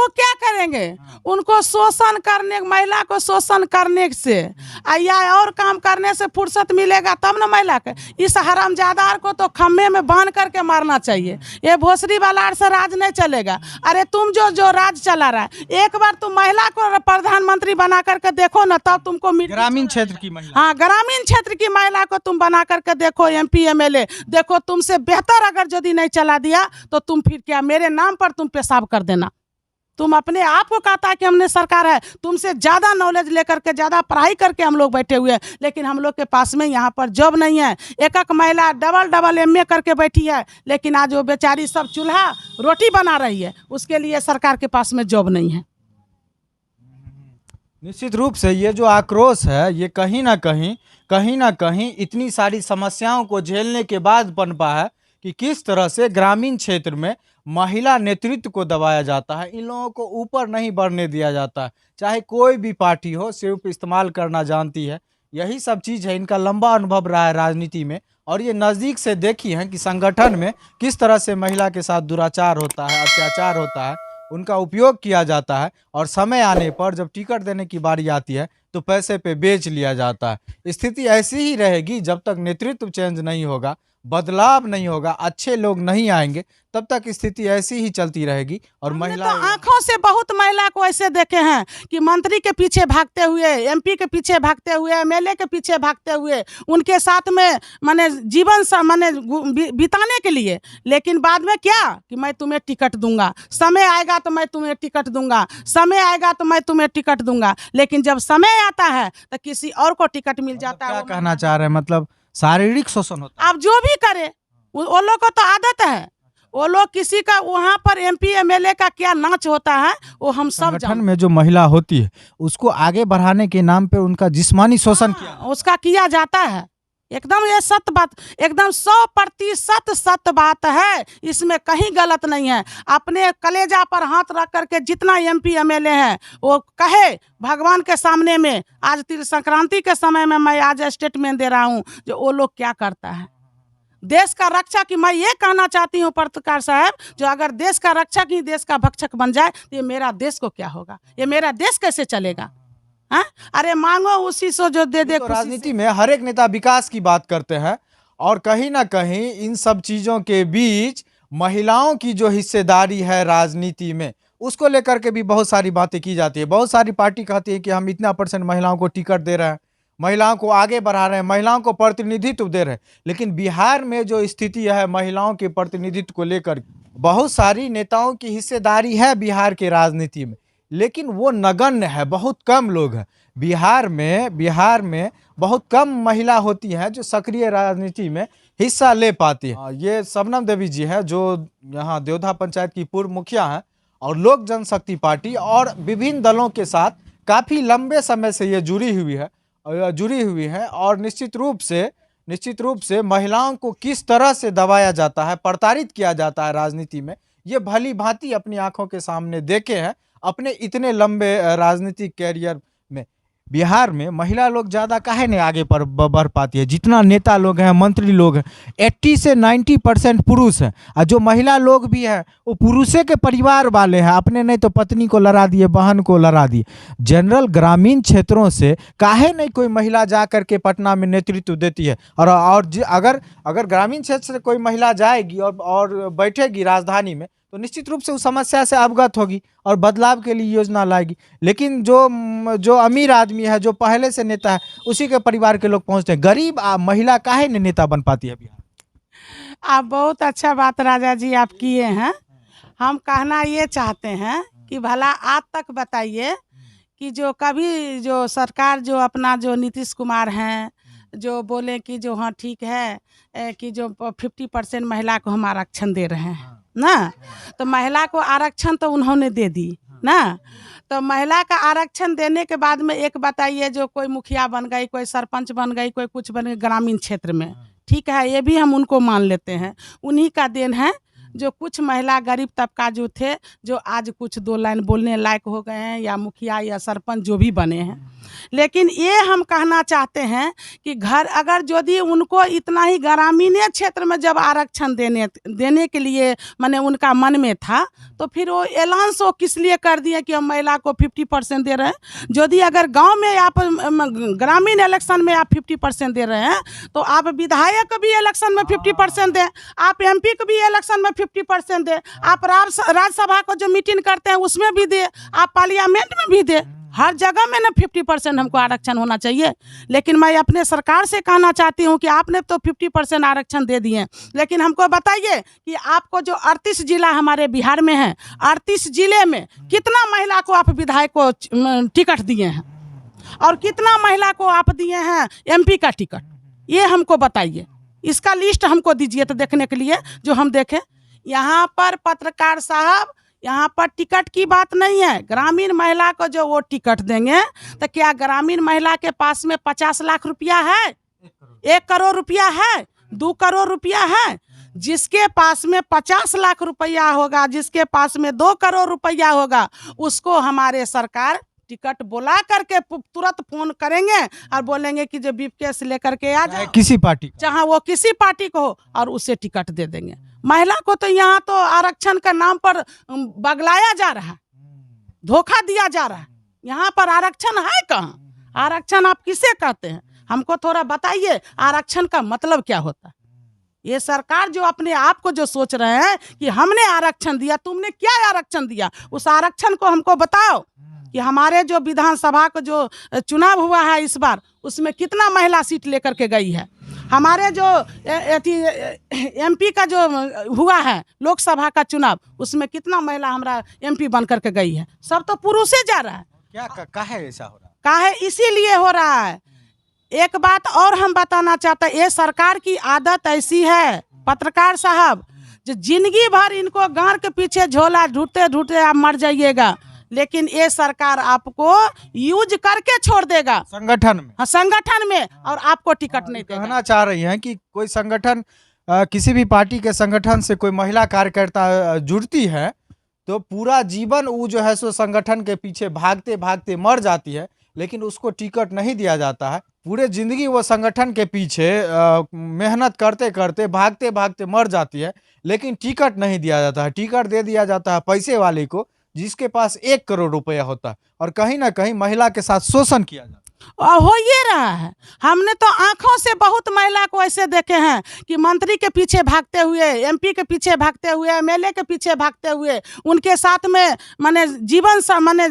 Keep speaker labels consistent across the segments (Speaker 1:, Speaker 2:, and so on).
Speaker 1: वो क्या करेंगे? उनको शोषण करने, महिला को शोषण करने से या और काम करने से फुर्सत मिलेगा तब ना महिला के। इस हरामजादा को तो खम्भे में बांध करके मारना चाहिए। ये भोसड़ी वाला से राज नहीं चलेगा। अरे तुम जो राज चला रहा है, एक बार तुम महिला को प्रधानमंत्री बना करके देखो ना, तब तुमको
Speaker 2: ग्रामीण क्षेत्र की महिला,
Speaker 1: हाँ, ग्रामीण क्षेत्र की महिला को तुम बना करके देखो, MP MLA देखो, तुमसे बेहतर अगर यदि नहीं चला दिया तो तुम फिर क्या, मेरे नाम पर तुम पेशाब कर देना। तुम अपने आप को कहता है कि हमने सरकार है, तुमसे ज़्यादा नॉलेज लेकर के, ज़्यादा पढ़ाई करके हम लोग बैठे हुए हैं, लेकिन हम लोग के पास में यहाँ पर जॉब नहीं है। एक महिला डबल MA करके बैठी है, लेकिन आज वो बेचारी सब चूल्हा रोटी बना रही है, उसके लिए सरकार के पास में जॉब नहीं है।
Speaker 2: निश्चित रूप से ये जो आक्रोश है, ये कहीं ना कहीं इतनी सारी समस्याओं को झेलने के बाद पनपा है कि किस तरह से ग्रामीण क्षेत्र में महिला नेतृत्व को दबाया जाता है। इन लोगों को ऊपर नहीं बढ़ने दिया जाता है, चाहे कोई भी पार्टी हो, सिर्फ इस्तेमाल करना जानती है। यही सब चीज़ है, इनका लंबा अनुभव रहा है राजनीति में, और ये नज़दीक से देखी है कि संगठन में किस तरह से महिला के साथ दुराचार होता है, अत्याचार होता है, उनका उपयोग किया जाता है, और समय आने पर जब टिकट देने की बारी आती है तो पैसे पे बेच लिया जाता है। स्थिति ऐसी ही रहेगी जब तक नेतृत्व चेंज नहीं होगा, बदलाव नहीं होगा, अच्छे लोग नहीं आएंगे, तब तक स्थिति ऐसी ही चलती रहेगी। और महिला
Speaker 1: तो आंखों से बहुत महिला को ऐसे देखे हैं कि मंत्री के पीछे भागते हुए, MP के पीछे भागते हुए, MLA के पीछे भागते हुए, उनके साथ में माने जीवन माने बिताने के लिए, लेकिन बाद में क्या कि मैं तुम्हें टिकट दूंगा, समय आएगा तो मैं तुम्हें टिकट दूंगा, समय आएगा तो मैं तुम्हें टिकट दूंगा, लेकिन जब समय आता है तो किसी और को टिकट मिल जाता है।
Speaker 2: क्या कहना चाह रहे हैं, मतलब शारीरिक शोषण होता है?
Speaker 1: आप जो भी करे, वो लोग को तो आदत है, वो लोग किसी का वहाँ पर MP MLA का क्या नाच होता है वो हम सब
Speaker 2: संगठन में जो महिला होती है उसको आगे बढ़ाने के नाम पे उनका जिस्मानी शोषण
Speaker 1: उसका किया जाता है। एकदम ये सत्य बात, एकदम 100% सत्य बात है, इसमें कहीं गलत नहीं है। अपने कलेजा पर हाथ रख करके जितना MP MLA है वो कहे भगवान के सामने में, आज तिल संक्रांति के समय में मैं आज स्टेटमेंट दे रहा हूँ जो वो लोग क्या करता है देश का रक्षा की। मैं ये कहना चाहती हूँ पत्रकार साहब, जो अगर देश का रक्षक ही देश का भक्षक बन जाए तो ये मेरा देश को क्या होगा, ये मेरा देश कैसे चलेगा? हाँ, अरे मांगो उसी से जो दे दे।
Speaker 2: तो राजनीति में हर एक नेता विकास की बात करते हैं, और कहीं ना कहीं इन सब चीज़ों के बीच महिलाओं की जो हिस्सेदारी है राजनीति में, उसको लेकर के भी बहुत सारी बातें की जाती है। बहुत सारी पार्टी कहती है कि हम इतना % महिलाओं को टिकट दे रहे हैं, महिलाओं को आगे बढ़ा रहे हैं, महिलाओं को प्रतिनिधित्व दे रहे हैं। लेकिन बिहार में जो स्थिति है महिलाओं के प्रतिनिधित्व को लेकर, बहुत सारी नेताओं की हिस्सेदारी है बिहार के राजनीति में, लेकिन वो नगण्य है, बहुत कम लोग हैं। बिहार में बहुत कम महिला होती हैं जो सक्रिय राजनीति में हिस्सा ले पाती है। ये शबनम देवी जी है जो यहाँ देवधा पंचायत की पूर्व मुखिया हैं, और लोक जनशक्ति पार्टी और विभिन्न दलों के साथ काफ़ी लंबे समय से ये जुड़ी हुई है। और निश्चित रूप से महिलाओं को किस तरह से दबाया जाता है, प्रताड़ित किया जाता है राजनीति में, ये भली भांति अपनी आंखों के सामने देखे हैं अपने इतने लंबे राजनीतिक कैरियर में। बिहार में महिला लोग ज़्यादा काहे नहीं आगे पर बढ़ पाती है? जितना नेता लोग हैं, मंत्री लोग हैं, 80 से 90% पुरुष हैं, और जो महिला लोग भी हैं वो पुरुषे के परिवार वाले हैं, अपने नहीं तो पत्नी को लड़ा दिए, बहन को लड़ा दिए। जनरल ग्रामीण क्षेत्रों से काहे नहीं कोई महिला जा करके पटना में नेतृत्व देती है? और अगर ग्रामीण क्षेत्र से कोई महिला जाएगी और बैठेगी राजधानी में, तो निश्चित रूप से उस समस्या से अवगत होगी और बदलाव के लिए योजना लाएगी। लेकिन जो अमीर आदमी है, जो पहले से नेता है, उसी के परिवार के लोग पहुंचते हैं। गरीब महिला काहे नहीं नेता बन पाती है बिहार?
Speaker 1: आप बहुत अच्छा बात राजा जी आप किए हैं। हम कहना ये चाहते हैं कि भला आज तक बताइए कि जो कभी जो सरकार जो अपना जो नीतीश कुमार हैं जो बोले कि जो हाँ ठीक है कि जो 50% महिला को हम आरक्षण दे रहे हैं ना, तो महिला को आरक्षण तो उन्होंने दे दी ना। तो महिला का आरक्षण देने के बाद में एक बताइए, जो कोई मुखिया बन गई, कोई सरपंच बन गई, कोई कुछ बन गई ग्रामीण क्षेत्र में, ठीक है, ये भी हम उनको मान लेते हैं, उन्हीं का देन है जो कुछ महिला गरीब तबका जो थे, जो आज कुछ दो लाइन बोलने लायक हो गए हैं, या मुखिया या सरपंच जो भी बने हैं। लेकिन ये हम कहना चाहते हैं कि घर अगर यदि उनको इतना ही ग्रामीण क्षेत्र में जब आरक्षण देने के लिए माने उनका मन में था, तो फिर वो ऐलान सो किस लिए कर दिए कि हम महिला को 50% दे रहे हैं। यदि अगर गांव में आप ग्रामीण इलेक्शन में आप 50% दे रहे हैं, तो आप विधायक को भी इलेक्शन में 50% दें, आप MP को भी इलेक्शन में 50% दें, आप राज्यसभा को जो मीटिंग करते हैं उसमें भी दे, आप पार्लियामेंट में भी दे, हर जगह में ना 50% हमको आरक्षण होना चाहिए। लेकिन मैं अपने सरकार से कहना चाहती हूँ कि आपने तो 50% आरक्षण दे दिए, लेकिन हमको बताइए कि आपको जो 38 जिला हमारे बिहार में है, 38 जिले में कितना महिला को आप विधायक को टिकट दिए हैं, और कितना महिला को आप दिए हैं MP का टिकट, ये हमको बताइए। इसका लिस्ट हमको दीजिए तो देखने के लिए जो हम देखें। यहाँ पर पत्रकार साहब, यहाँ पर टिकट की बात नहीं है। ग्रामीण महिला को जो वो टिकट देंगे, तो क्या ग्रामीण महिला के पास में 50 लाख रुपया है, 1 करोड़ रुपया है, 2 करोड़ रुपया है? जिसके पास में 50 लाख रुपया होगा, जिसके पास में 2 करोड़ रुपया होगा, उसको हमारे सरकार टिकट बोला करके तुरंत फोन करेंगे और बोलेंगे कि जो ब्रीफकेस लेकर के आ जाओ,
Speaker 2: किसी पार्टी
Speaker 1: चाहे वो किसी पार्टी को हो, और उसे टिकट दे देंगे। महिला को तो यहाँ तो आरक्षण के नाम पर बगलाया जा रहा है, धोखा दिया जा रहा है। यहाँ पर आरक्षण है कहाँ? आरक्षण आप किसे कहते हैं? हमको थोड़ा बताइए, आरक्षण का मतलब क्या होता है? ये सरकार जो अपने आप को जो सोच रहे हैं कि हमने आरक्षण दिया, तुमने क्या आरक्षण दिया? उस आरक्षण को हमको बताओ कि हमारे जो विधानसभा का जो चुनाव हुआ है इस बार, उसमें कितना महिला सीट लेकर के गई है? हमारे जो MP का जो हुआ है लोकसभा का चुनाव, उसमें कितना महिला हमारा MP बन करके गई है? सब तो पुरुष से जा रहा है।
Speaker 2: क्या काहे ऐसा हो रहा है?
Speaker 1: काहे इसीलिए हो रहा है। एक बात और हम बताना चाहते हैं, ये सरकार की आदत ऐसी है पत्रकार साहब, जो जिंदगी भर इनको गांव के पीछे झोला ढूंढते ढूंढते आप मर जाइएगा, लेकिन ये सरकार आपको यूज करके छोड़ देगा
Speaker 2: संगठन में।
Speaker 1: हाँ, संगठन में, और आपको टिकट नहीं देगा।
Speaker 2: कहना चाह रही हैं कि कोई संगठन, किसी भी पार्टी के संगठन से कोई महिला कार्यकर्ता जुड़ती है, तो पूरा जीवन वो जो है सो संगठन के पीछे भागते भागते मर जाती है, लेकिन उसको टिकट नहीं दिया जाता है। पूरे जिंदगी वो संगठन के पीछे मेहनत करते करते भागते भागते मर जाती है, लेकिन टिकट नहीं दिया जाता है। टिकट दे दिया जाता है पैसे वाले को, जिसके पास 1 करोड़ रुपया होता है, और कहीं ना कहीं महिला के साथ शोषण किया जाता है।
Speaker 1: और हो ये रहा है। हमने तो आंखों से बहुत महिला को ऐसे देखे हैं कि मंत्री के पीछे भागते हुए, MP के पीछे भागते हुए, MLA के पीछे भागते हुए, उनके साथ में माने जीवन माने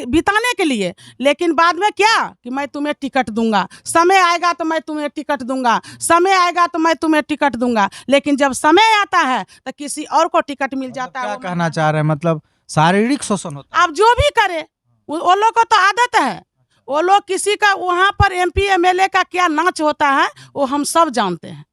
Speaker 1: बिताने के लिए, लेकिन बाद में क्या कि मैं तुम्हें टिकट दूंगा, समय आएगा तो मैं तुम्हें टिकट दूंगा, समय आएगा तो मैं तुम्हें टिकट दूंगा। लेकिन जब समय आता है तो किसी और को टिकट मिल जाता है।
Speaker 2: क्या कहना चाह रहे हैं? मतलब शारीरिक शोषण होता है।
Speaker 1: आप जो भी करे, वो लोग को तो आदत है। वो लोग किसी का वहाँ पर MP MLA का क्या नाच होता है वो हम सब जानते हैं।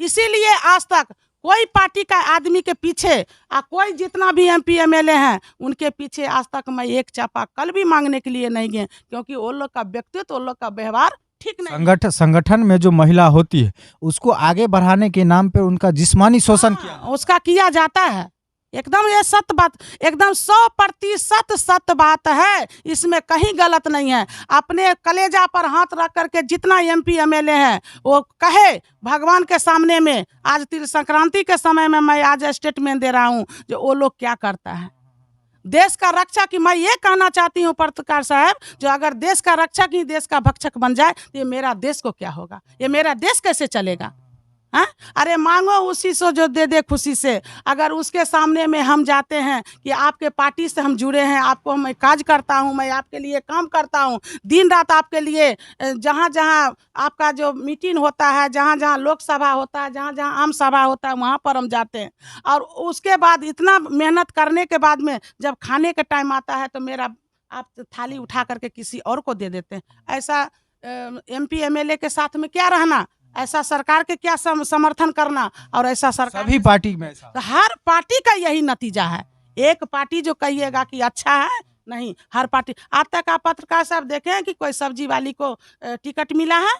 Speaker 1: इसीलिए आज तक कोई पार्टी का आदमी के पीछे कोई जितना भी MP MLA हैं, उनके पीछे आज तक मैं एक चापा कल भी मांगने के लिए नहीं गए, क्योंकि वो लोग का व्यक्तित्व, वो लोग का व्यवहार ठीक नहीं।
Speaker 2: संगठन में जो महिला होती है उसको आगे बढ़ाने के नाम पे उनका जिस्मानी शोषण
Speaker 1: उसका किया जाता है। एकदम ये सत्य बात, एकदम 100% सत्य बात है, इसमें कहीं गलत नहीं है। अपने कलेजा पर हाथ रख करके जितना MP MLA है वो कहे भगवान के सामने में, आज तिल संक्रांति के समय में मैं आज स्टेटमेंट दे रहा हूँ जो वो लोग क्या करता है देश का रक्षा की। मैं ये कहना चाहती हूँ पत्रकार साहब, जो अगर देश का रक्षक ही देश का भक्षक बन जाए तो ये मेरा देश को क्या होगा? ये मेरा देश कैसे चलेगा? हाँ, अरे मांगो उसी से जो दे दे खुशी से। अगर उसके सामने में हम जाते हैं कि आपके पार्टी से हम जुड़े हैं, आपको मैं काज करता हूं, मैं आपके लिए काम करता हूं, दिन रात आपके लिए, जहां जहां आपका जो मीटिंग होता है, जहां जहां लोकसभा होता है, जहां जहां आम सभा होता है, वहां पर हम जाते हैं, और उसके बाद इतना मेहनत करने के बाद में जब खाने का टाइम आता है तो मेरा आप थाली उठा करके किसी और को दे देते हैं। ऐसा MP MLA के साथ में क्या रहना, ऐसा सरकार के क्या समर्थन करना, और ऐसा सरकार
Speaker 2: सभी पार्टी में ऐसा।
Speaker 1: तो हर पार्टी का यही नतीजा है। एक पार्टी जो कहिएगा कि अच्छा है, नहीं, हर पार्टी। आज तक आप पत्रकार साहब देखे हैं कि कोई सब्जी वाली को टिकट मिला है?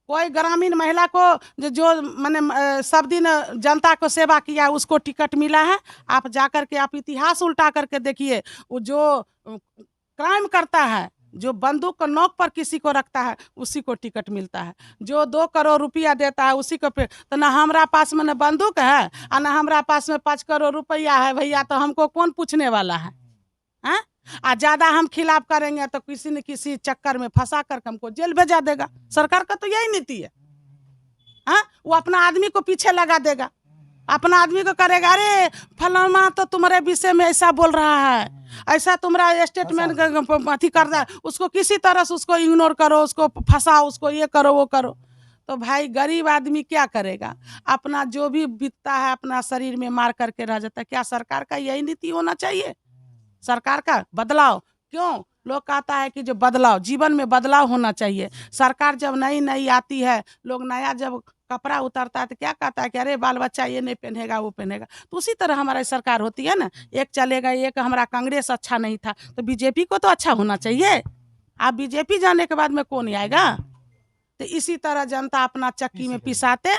Speaker 1: कोई ग्रामीण महिला को जो मैंने सब दिन जनता को सेवा किया उसको टिकट मिला है। आप जाकर के आप इतिहास उल्टा करके देखिए, वो जो क्राइम करता है, जो बंदूक को नोक पर किसी को रखता है, उसी को टिकट मिलता है। जो 2 करोड़ रुपया देता है उसी को तो ना हमारा पास में न बंदूक है और ना हमारा पास में 5 करोड़ रुपया है भैया, तो हमको कौन पूछने वाला है? हैं? ज़्यादा हम खिलाफ करेंगे तो किसी न किसी चक्कर में फंसा कर हमको जेल भेजा देगा। सरकार का तो यही नीति है। हाँ, वो अपना आदमी को पीछे लगा देगा, अपना आदमी को करेगा, अरे फलाना तो तुम्हारे विषय में ऐसा बोल रहा है, ऐसा तुम्हारा स्टेटमेंट अथी कर रहा है, उसको किसी तरह से उसको इग्नोर करो, उसको फंसाओ, उसको ये करो वो करो। तो भाई गरीब आदमी क्या करेगा? अपना जो भी बीतता है अपना शरीर में मार करके रह जाता है। क्या सरकार का यही नीति होना चाहिए? सरकार का बदलाव क्यों? लोग कहता है कि जो बदलाव, जीवन में बदलाव होना चाहिए। सरकार जब नई नई आती है, लोग नया जब कपड़ा उतारता है तो क्या कहता है कि अरे बाल बच्चा ये नहीं पहनेगा वो पहनेगा। तो उसी तरह हमारी सरकार होती है ना, एक चलेगा, एक हमारा कांग्रेस अच्छा नहीं था तो बीजेपी को तो अच्छा होना चाहिए। आप बीजेपी जाने के बाद में कौन आएगा? तो इसी तरह जनता अपना चक्की में पिसाते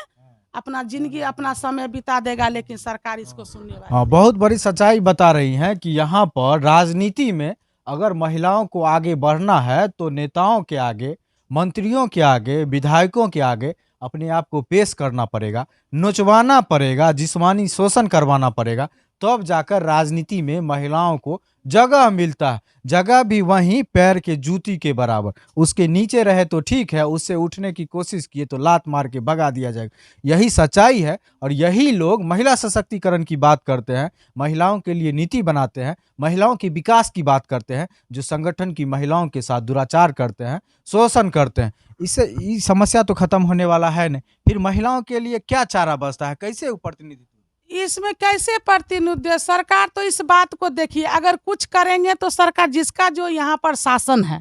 Speaker 1: अपना जिंदगी अपना समय बिता देगा, लेकिन सरकार इसको सुनने वाली।
Speaker 2: हाँ, बहुत बड़ी सच्चाई बता रही हैं कि यहाँ पर राजनीति में अगर महिलाओं को आगे बढ़ना है तो नेताओं के आगे, मंत्रियों के आगे, विधायकों के आगे अपने आप को पेश करना पड़ेगा, नोचवाना पड़ेगा, जिस्मानी शोषण करवाना पड़ेगा, तब जाकर राजनीति में महिलाओं को जगह मिलता है। जगह भी वहीं पैर के जूती के बराबर, उसके नीचे रहे तो ठीक है, उससे उठने की कोशिश किए तो लात मार के भगा दिया जाएगा। यही सच्चाई है और यही लोग महिला सशक्तिकरण की बात करते हैं, महिलाओं के लिए नीति बनाते हैं, महिलाओं के विकास की बात करते हैं, जो संगठन की महिलाओं के साथ दुराचार करते हैं, शोषण करते हैं। इससे ये समस्या तो खत्म होने वाला है नहीं। फिर महिलाओं के लिए क्या चारा बचता है? कैसे प्रतिनिधित्व?
Speaker 1: इसमें कैसे प्रतिनिधित्व? सरकार तो इस बात को देखिए, अगर कुछ करेंगे तो सरकार, जिसका जो यहाँ पर शासन है,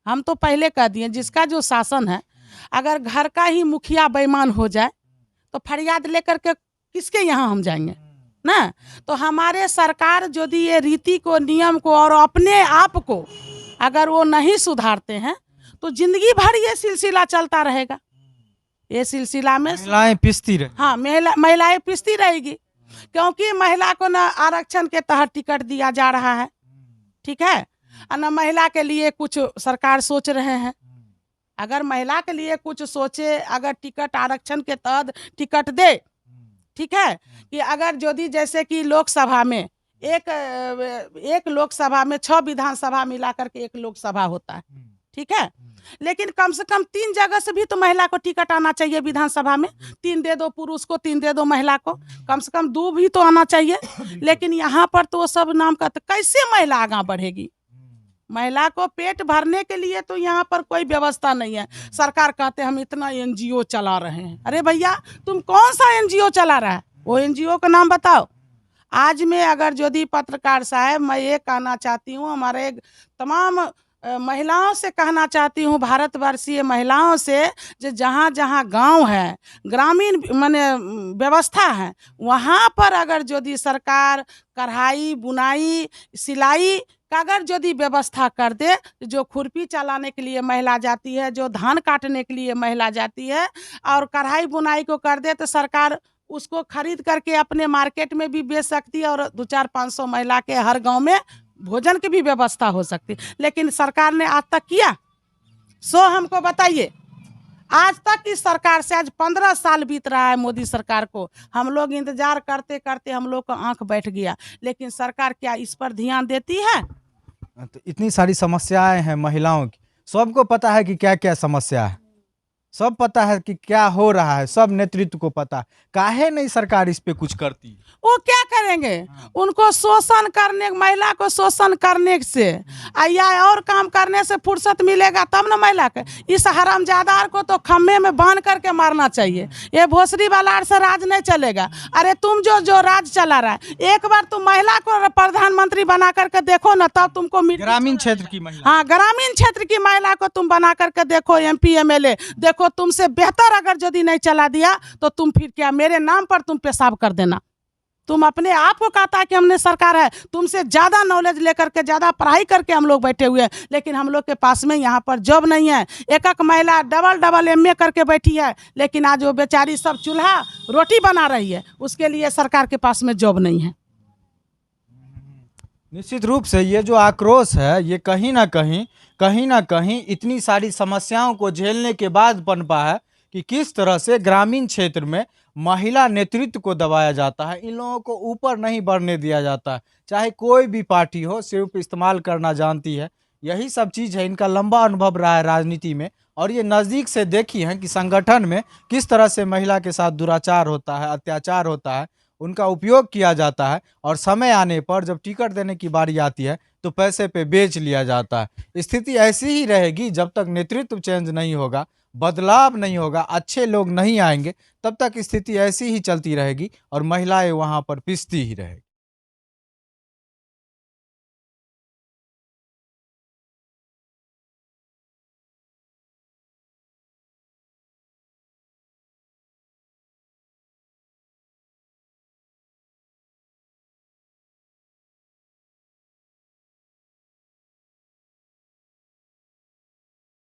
Speaker 1: हम तो पहले कह दिए, जिसका जो शासन है, अगर घर का ही मुखिया बेईमान हो जाए तो फरियाद लेकर के किसके यहाँ हम जाएंगे ना? तो हमारे सरकार यदि ये रीति को, नियम को और अपने आप को अगर वो नहीं सुधारते हैं तो जिंदगी भर ये सिलसिला चलता रहेगा। ये सिलसिला में
Speaker 2: महिलाएं पिसती रहे।
Speaker 1: हाँ, महिलाएं पिसती रहेगी, क्योंकि महिला को ना आरक्षण के तहत टिकट दिया जा रहा है, ठीक है, और ना महिला के लिए कुछ सरकार सोच रहे हैं। अगर महिला के लिए कुछ सोचे, अगर टिकट आरक्षण के तहत टिकट दे, ठीक है, कि अगर यदि जैसे कि लोकसभा में एक लोकसभा में 6 विधानसभा मिला करके एक लोकसभा होता है, ठीक है, लेकिन कम से कम 3 जगह से भी तो महिला को टिकट आना चाहिए विधानसभा में। 3 दे दो पुरुष को, 3 दे दो महिला को, कम से कम 2 भी तो आना चाहिए। लेकिन यहाँ पर तो सब नाम का, तो कैसे महिला आगे बढ़ेगी? महिला को पेट भरने के लिए तो यहाँ पर कोई व्यवस्था नहीं है। सरकार कहते हम इतना NGO चला रहे हैं। अरे भैया, तुम कौन सा NGO चला रहा है? वो NGO का नाम बताओ। आज में अगर यदि पत्रकार साहब, मैं ये कहना चाहती हूँ, हमारे तमाम महिलाओं से कहना चाहती हूँ, भारतवर्षीय महिलाओं से, जो जहाँ जहाँ गांव है, ग्रामीण माने व्यवस्था है, वहाँ पर अगर यदि सरकार कढ़ाई, बुनाई, सिलाई का अगर यदि व्यवस्था कर दे, जो खुरपी चलाने के लिए महिला जाती है, जो धान काटने के लिए महिला जाती है, और कढ़ाई बुनाई को कर दे, तो सरकार उसको खरीद करके अपने मार्केट में भी बेच सकती है और 200-500 महिला के हर गाँव में भोजन की भी व्यवस्था हो सकती। लेकिन सरकार ने आज तक किया? सो हमको बताइए, आज तक इस सरकार से, आज 15 साल बीत रहा है मोदी सरकार को, हम लोग इंतजार करते करते हम लोग का आंख बैठ गया, लेकिन सरकार क्या इस पर ध्यान देती है?
Speaker 2: तो इतनी सारी समस्याएं हैं महिलाओं की, सबको पता है कि क्या क्या समस्या है, सब पता है कि क्या हो रहा है, सब नेतृत्व को पता है। काहे नहीं सरकार इस पे कुछ करती?
Speaker 1: वो क्या करेंगे? उनको शोषण करने, महिला को शोषण करने से या और काम करने से फुर्सत मिलेगा तब ना महिला के। इस हरामजादा को तो खम्भे में बांध करके मारना चाहिए। ये भोसरी वाला से राज नहीं चलेगा। अरे तुम जो राज चला रहा है, एक बार तुम महिला को प्रधानमंत्री बना करके देखो ना, तब तुमको
Speaker 2: ग्रामीण क्षेत्र की महिला,
Speaker 1: हाँ, ग्रामीण क्षेत्र की महिला को तुम बना करके देखो, MP MLA देखो, तुमसे बेहतर अगर यदि नहीं चला दिया तो तुम फिर क्या, मेरे नाम पर तुम पेशाब कर देना। तुम अपने आप को कहता है कि हमने सरकार है, तुमसे ज्यादा नॉलेज लेकर के ज्यादा पढ़ाई करके हम लोग बैठे हुए हैं, लेकिन हम लोग के पास में यहाँ पर जॉब नहीं है। एक एक महिला डबल डबल एमए करके बैठी है, लेकिन आज वो बेचारी सब चूल्हा रोटी बना रही है, उसके लिए सरकार के पास में जॉब नहीं है।
Speaker 2: निश्चित रूप से ये जो आक्रोश है ये कहीं ना कहीं इतनी सारी समस्याओं को झेलने के बाद पनपा है कि किस तरह से ग्रामीण क्षेत्र में महिला नेतृत्व को दबाया जाता है, इन लोगों को ऊपर नहीं बढ़ने दिया जाता है। चाहे कोई भी पार्टी हो, सिर्फ इस्तेमाल करना जानती है। यही सब चीज़ है, इनका लंबा अनुभव रहा है राजनीति में, और ये नज़दीक से देखी है कि संगठन में किस तरह से महिला के साथ दुराचार होता है, अत्याचार होता है, उनका उपयोग किया जाता है, और समय आने पर जब टिकट देने की बारी आती है तो पैसे पे बेच लिया जाता है। स्थिति ऐसी ही रहेगी जब तक नेतृत्व चेंज नहीं होगा, बदलाव नहीं होगा, अच्छे लोग नहीं आएंगे, तब तक स्थिति ऐसी ही चलती रहेगी और महिलाएं वहां पर पिसती ही रहेगी।